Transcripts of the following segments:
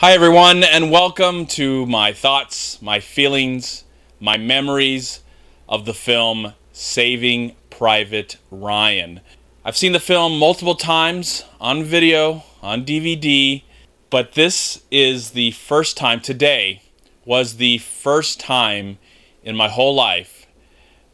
Hi, everyone, and welcome to my thoughts, my feelings, my memories of the film Saving Private Ryan. I've seen the film multiple times on video, on DVD, but this is the first time, today was the first time in my whole life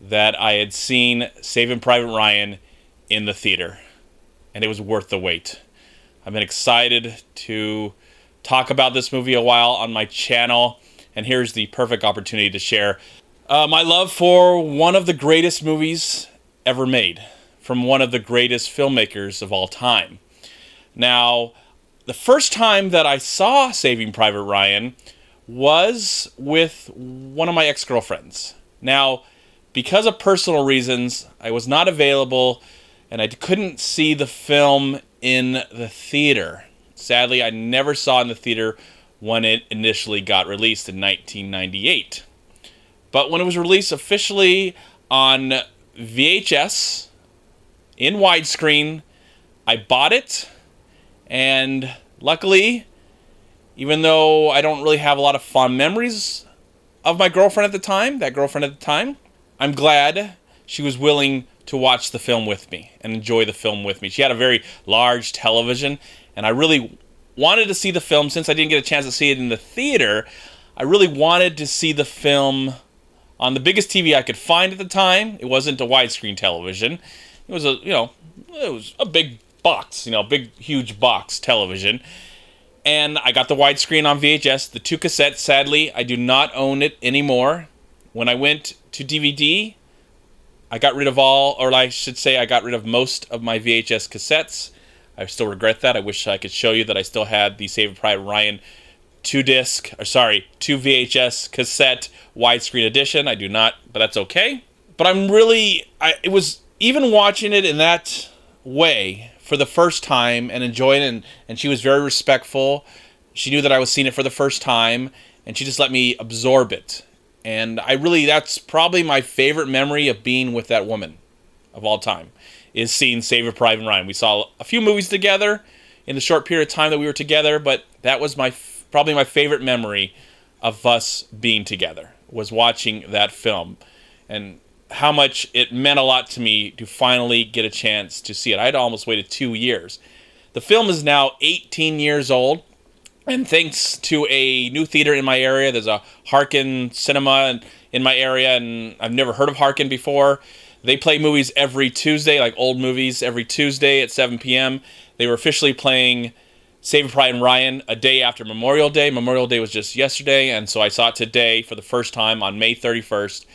that I had seen Saving Private Ryan in the theater, and it was worth the wait. I've been excited to talk about this movie a while on my channel, and here's the perfect opportunity to share my love for one of the greatest movies ever made from one of the greatest filmmakers of all time. Now, the first time that I saw Saving Private Ryan was with one of my ex-girlfriends. Now, because of personal reasons, I was not available and I couldn't see the film in the theater. Sadly, I never saw it in the theater when it initially got released in 1998. But when it was released officially on VHS, in widescreen, I bought it. And luckily, even though I don't really have a lot of fond memories of my girlfriend at the time, I'm glad she was willing to watch the film with me and enjoy the film with me. She had a very large television, and I really wanted to see the film. Since I didn't get a chance to see it in the theater, I really wanted to see the film on the biggest TV I could find at the time. It wasn't a widescreen television. It was a big box, big, huge box television. And I got the widescreen on VHS, the 2 cassettes. Sadly, I do not own it anymore. When I went to DVD, I got rid of I got rid of most of my VHS cassettes. I still regret that. I wish I could show you that I still had the Saving Private Ryan 2 VHS cassette widescreen edition. I do not, but that's okay. But it was even watching it in that way for the first time and enjoying it, and she was very respectful. She knew that I was seeing it for the first time, and she just let me absorb it. And that's probably my favorite memory of being with that woman of all time, is seeing Saving Private Ryan. We saw a few movies together in the short period of time that we were together, but that was probably my favorite memory of us being together, was watching that film, and how much it meant a lot to me to finally get a chance to see it. I had almost waited 2 years. The film is now 18 years old, and thanks to a new theater in my area, there's a Harkin Cinema in my area, and I've never heard of Harkin before. They play movies every Tuesday, like old movies, every Tuesday at 7 p.m. They were officially playing Saving Private Ryan a day after Memorial Day. Memorial Day was just yesterday, and so I saw it today for the first time on May 31st,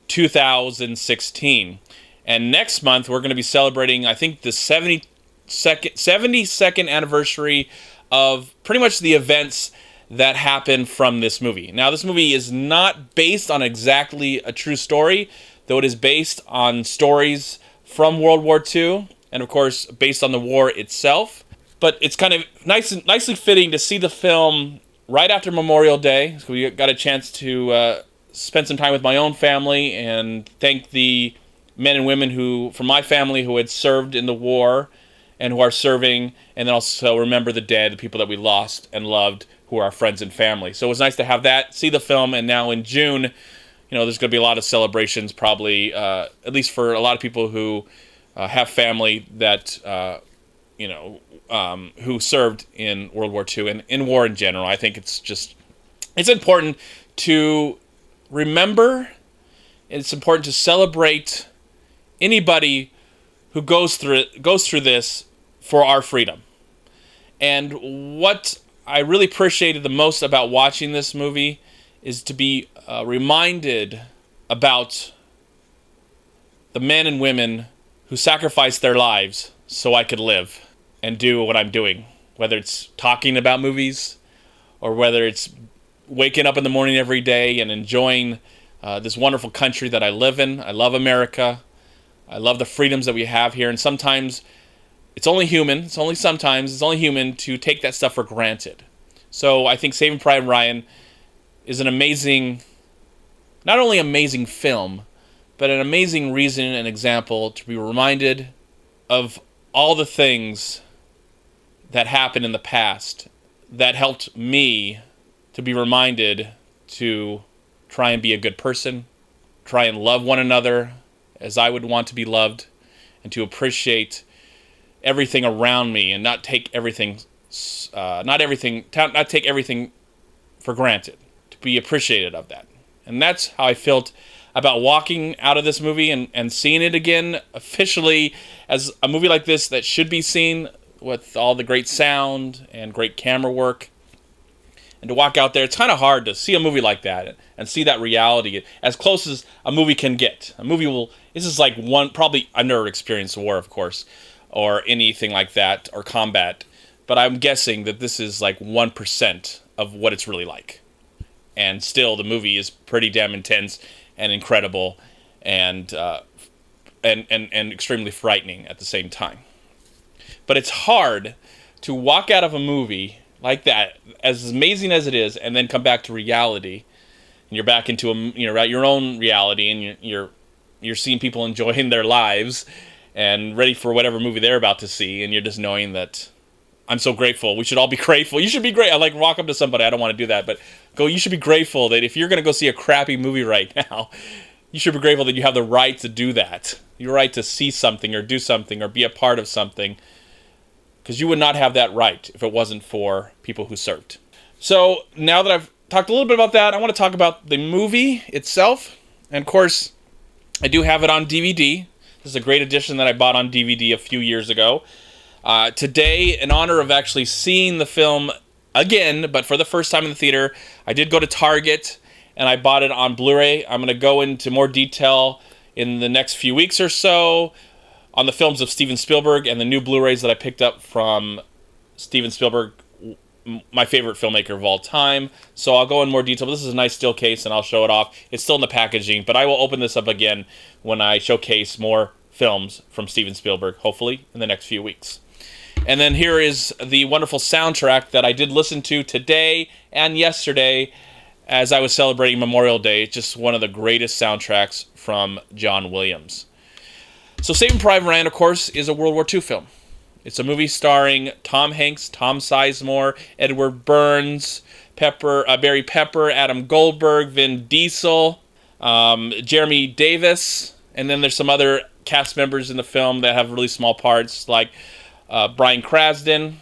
2016. And next month, we're going to be celebrating, I think, the 72nd anniversary of pretty much the events that happened from this movie. Now, this movie is not based on exactly a true story, though it is based on stories from World War II, and of course, based on the war itself. But it's kind of nicely fitting to see the film right after Memorial Day. So we got a chance to spend some time with my own family and thank the men and women from my family who had served in the war and who are serving, and then also remember the dead, the people that we lost and loved, who are our friends and family. So it was nice to have that, see the film, and now in June, there's going to be a lot of celebrations, probably, at least for a lot of people who have family that, who served in World War II and in war in general. I think it's important to remember, and it's important to celebrate anybody who goes through this for our freedom. And what I really appreciated the most about watching this movie is to be reminded about the men and women who sacrificed their lives so I could live and do what I'm doing, whether it's talking about movies or whether it's waking up in the morning every day and enjoying this wonderful country that I live in. I love America. I love the freedoms that we have here, and sometimes it's only human to take that stuff for granted. So I think Saving Private Ryan is an amazing, not only amazing film, but an amazing reason and example to be reminded of all the things that happened in the past that helped me to be reminded to try and be a good person, try and love one another as I would want to be loved, and to appreciate everything around me and not take everything for granted, to be appreciated of that. And that's how I felt about walking out of this movie and seeing it again officially as a movie like this that should be seen with all the great sound and great camera work. And to walk out there, it's kind of hard to see a movie like that and see that reality as close as a movie can get. This is like probably, I've never experienced war, of course, or anything like that, or combat, but I'm guessing that this is like 1% of what it's really like. And still, the movie is pretty damn intense and incredible and extremely frightening at the same time. But it's hard to walk out of a movie like that, as amazing as it is, and then come back to reality, and you're back into your own reality, and you're seeing people enjoying their lives and ready for whatever movie they're about to see, and you're just knowing that I'm so grateful. We should all be grateful. You should be great. I like walk up to somebody. I don't want to do that, but you should be grateful that if you're going to go see a crappy movie right now, you should be grateful that you have the right to do that. Your right to see something or do something or be a part of something, because you would not have that right if it wasn't for people who served. So now that I've talked a little bit about that, I want to talk about the movie itself. And of course, I do have it on DVD. This is a great edition that I bought on DVD a few years ago. Today, in honor of actually seeing the film again, but for the first time in the theater, I did go to Target and I bought it on Blu-ray. I'm going to go into more detail in the next few weeks or so on the films of Steven Spielberg and the new Blu-rays that I picked up from Steven Spielberg, my favorite filmmaker of all time. So I'll go in more detail. This is a nice still case, and I'll show it off. It's still in the packaging, but I will open this up again when I showcase more films from Steven Spielberg, hopefully in the next few weeks. And then here is the wonderful soundtrack that I did listen to today and yesterday as I was celebrating Memorial Day. It's just one of the greatest soundtracks from John Williams. So Saving Private Ryan, of course, is a World War II film. It's a movie starring Tom Hanks, Tom Sizemore, Edward Burns, Barry Pepper, Adam Goldberg, Vin Diesel, Jeremy Davis, and then there's some other cast members in the film that have really small parts, like Bryan Cranston.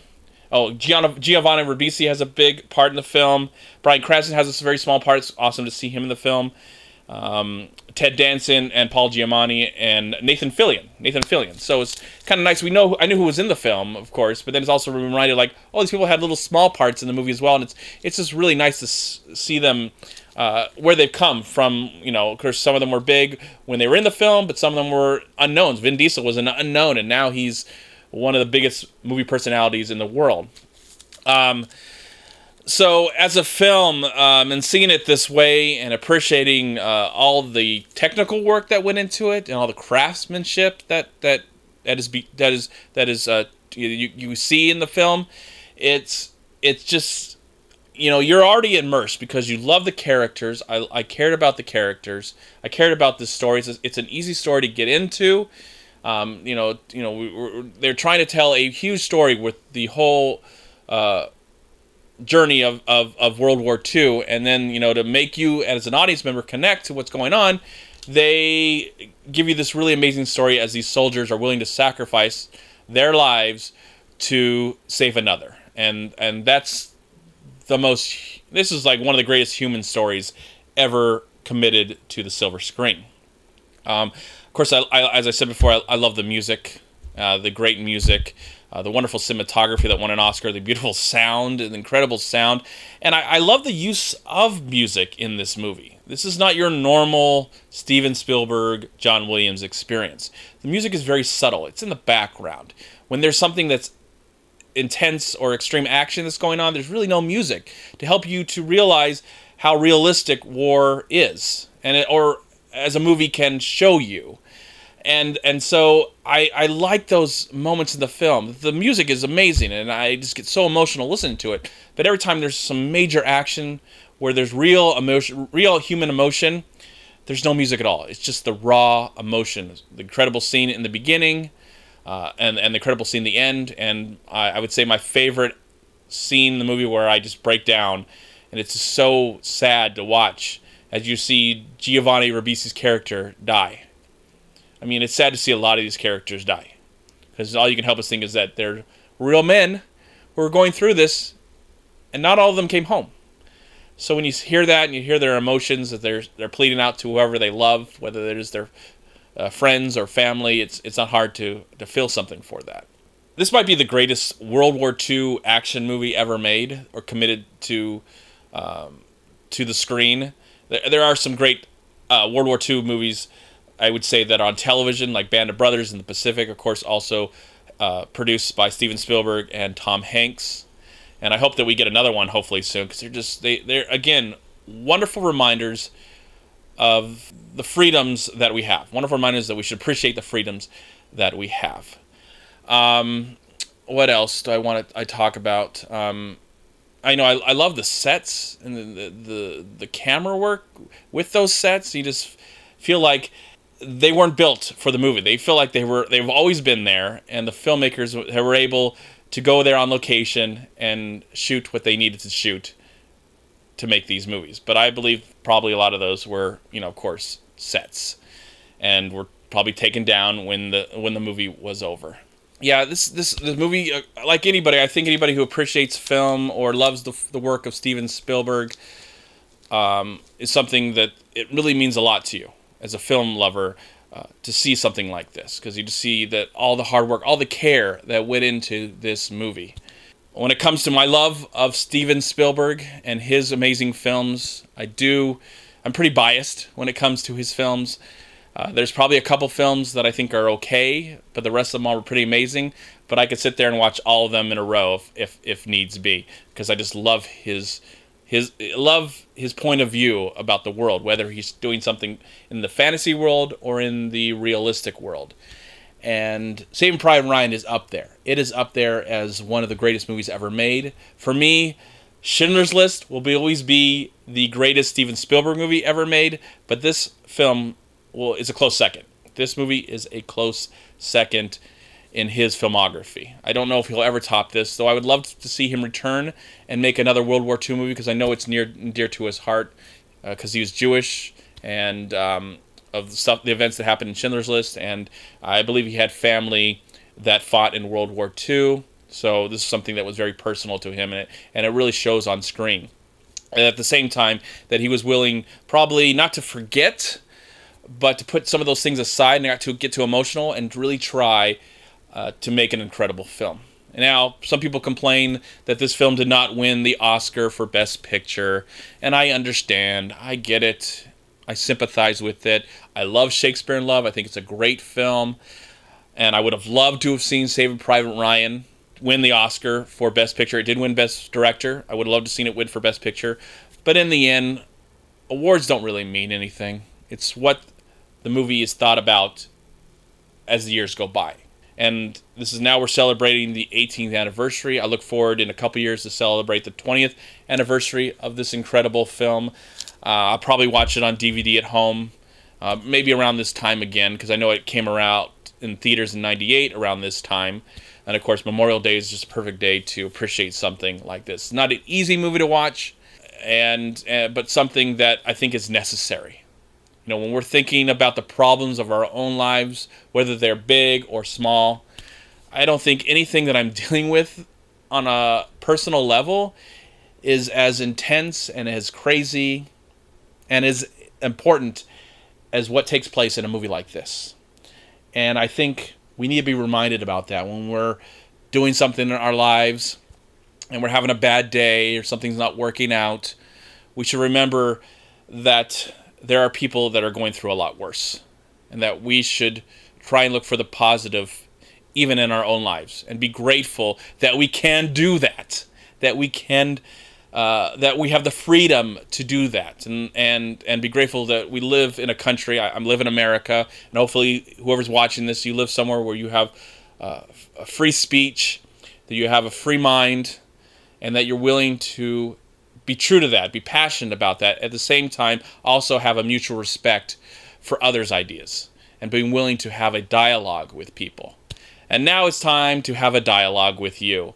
Giovanni Ribisi has a big part in the film. Bryan Cranston has a very small part. It's awesome to see him in the film. Ted Danson and Paul Giamatti and Nathan Fillion. So it's kind of nice. I knew who was in the film, of course, but then it's also reminded, like, oh, these people had little small parts in the movie as well, and it's just really nice to see them where they've come from. Of course, some of them were big when they were in the film, but some of them were unknowns. Vin Diesel was an unknown, and now he's one of the biggest movie personalities in the world. So as a film, and seeing it this way and appreciating all the technical work that went into it and all the craftsmanship that you see in the film, it's just, you're already immersed because you love the characters. I cared about the characters. I cared about the stories. It's an easy story to get into. They're trying to tell a huge story with the whole journey of World War II, and then to make you as an audience member connect to what's going on, they give you this really amazing story as these soldiers are willing to sacrifice their lives to save another, and that's this is like one of the greatest human stories ever committed to the silver screen. Of course, as I said before, I love the music, the great music. The wonderful cinematography that won an Oscar, the beautiful sound, the incredible sound. And I love the use of music in this movie. This is not your normal Steven Spielberg, John Williams experience. The music is very subtle. It's in the background. When there's something that's intense or extreme action that's going on, there's really no music to help you to realize how realistic war is, or as a movie can show you. And so I like those moments in the film. The music is amazing, and I just get so emotional listening to it. But every time there's some major action where there's real emotion, real human emotion, there's no music at all. It's just the raw emotion. The incredible scene in the beginning, and the incredible scene in the end. And I would say my favorite scene in the movie where I just break down, and it's so sad to watch as you see Giovanni Ribisi's character die. I mean, it's sad to see a lot of these characters die, because all you can help us think is that they're real men who are going through this, and not all of them came home. So when you hear that and you hear their emotions, that they're pleading out to whoever they love, whether it is their friends or family, it's not hard to feel something for that. This might be the greatest World War II action movie ever made or committed to the screen. There are some great World War II movies, I would say, that are on television, like Band of Brothers in the Pacific, of course, also produced by Steven Spielberg and Tom Hanks. And I hope that we get another one hopefully soon, because they're again wonderful reminders of the freedoms that we have. Wonderful reminders that we should appreciate the freedoms that we have. What else do I want to talk about? I know I love the sets and the camera work with those sets. You just feel like they weren't built for the movie. They feel like they've always been there, and the filmmakers were able to go there on location and shoot what they needed to shoot to make these movies. But I believe probably a lot of those were, of course, sets, and were probably taken down when the movie was over. Yeah, this movie, like anybody, I think anybody who appreciates film or loves the work of Steven Spielberg, is something that it really means a lot to you as a film lover, to see something like this, because you just see that all the hard work, all the care that went into this movie. When it comes to my love of Steven Spielberg and his amazing films, I'm pretty biased when it comes to his films. There's probably a couple films that I think are okay, but the rest of them all are pretty amazing. But I could sit there and watch all of them in a row if needs be, because I just love his point of view about the world, whether he's doing something in the fantasy world or in the realistic world. And Saving Private Ryan is up there. It is up there as one of the greatest movies ever made. For me, Schindler's List will always be the greatest Steven Spielberg movie ever made, but this film is a close second. This movie is a close second in his filmography. I don't know if he'll ever top this, though I would love to see him return and make another World War II movie, because I know it's near and dear to his heart, because he was Jewish, and of the events that happened in Schindler's List, and I believe he had family that fought in World War II, so this is something that was very personal to him, and it really shows on screen. And at the same time, that he was willing probably not to forget, but to put some of those things aside and not to get too emotional and really try to make an incredible film. Now, some people complain that this film did not win the Oscar for Best Picture, and I understand. I get it. I sympathize with it. I love Shakespeare in Love. I think it's a great film, and I would have loved to have seen Saving Private Ryan win the Oscar for Best Picture. It did win Best Director. I would have loved to have seen it win for Best Picture, but in the end, awards don't really mean anything. It's what the movie is thought about as the years go by. And we're celebrating the 18th anniversary. I look forward in a couple years to celebrate the 20th anniversary of this incredible film. I'll probably watch it on DVD at home, maybe around this time again, because I know it came around in theaters in '98 around this time. And of course, Memorial Day is just a perfect day to appreciate something like this. It's not an easy movie to watch, but something that I think is necessary. When we're thinking about the problems of our own lives, whether they're big or small, I don't think anything that I'm dealing with on a personal level is as intense and as crazy and as important as what takes place in a movie like this. And I think we need to be reminded about that when we're doing something in our lives and we're having a bad day or something's not working out. We should remember that there are people that are going through a lot worse, and that we should try and look for the positive even in our own lives, and be grateful that we can do that, that we have the freedom to do that, and be grateful that we live in a country. I live in America, and hopefully whoever's watching this, you live somewhere where you have a free speech, that you have a free mind, and that you're willing to be true to that, be passionate about that. At the same time, also have a mutual respect for others' ideas, and being willing to have a dialogue with people. And now it's time to have a dialogue with you.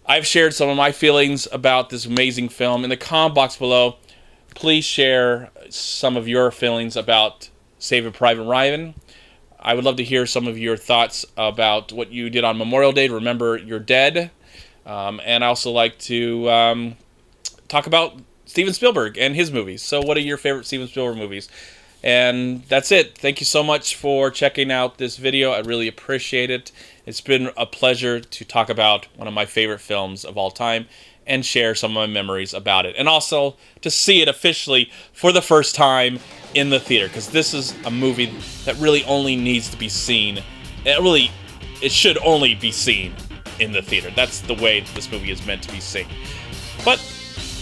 I've shared some of my feelings about this amazing film. In the comment box below, please share some of your feelings about Saving Private Ryan. I would love to hear some of your thoughts about what you did on Memorial Day to remember your dead. And I also like to talk about Steven Spielberg and his movies. So what are your favorite Steven Spielberg movies? And that's it. Thank you so much for checking out this video. I really appreciate it. It's been a pleasure to talk about one of my favorite films of all time and share some of my memories about it. And also to see it officially for the first time in the theater, because this is a movie that really only needs to be seen. It should only be seen in the theater. That's the way this movie is meant to be seen. But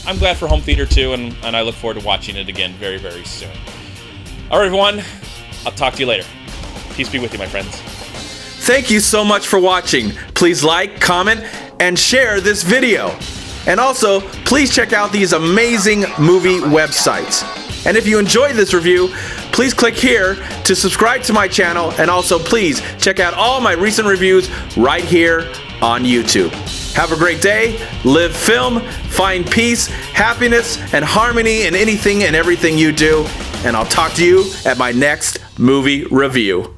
I'm glad for home theater too, and I look forward to watching it again very, very soon. All right, everyone. I'll talk to you later. Peace be with you, my friends. Thank you so much for watching. Please like, comment, and share this video. And also, please check out these amazing movie websites. And if you enjoyed this review, please click here to subscribe to my channel, and also please check out all my recent reviews right here on YouTube. Have a great day, live film, find peace, happiness, and harmony in anything and everything you do, and I'll talk to you at my next movie review.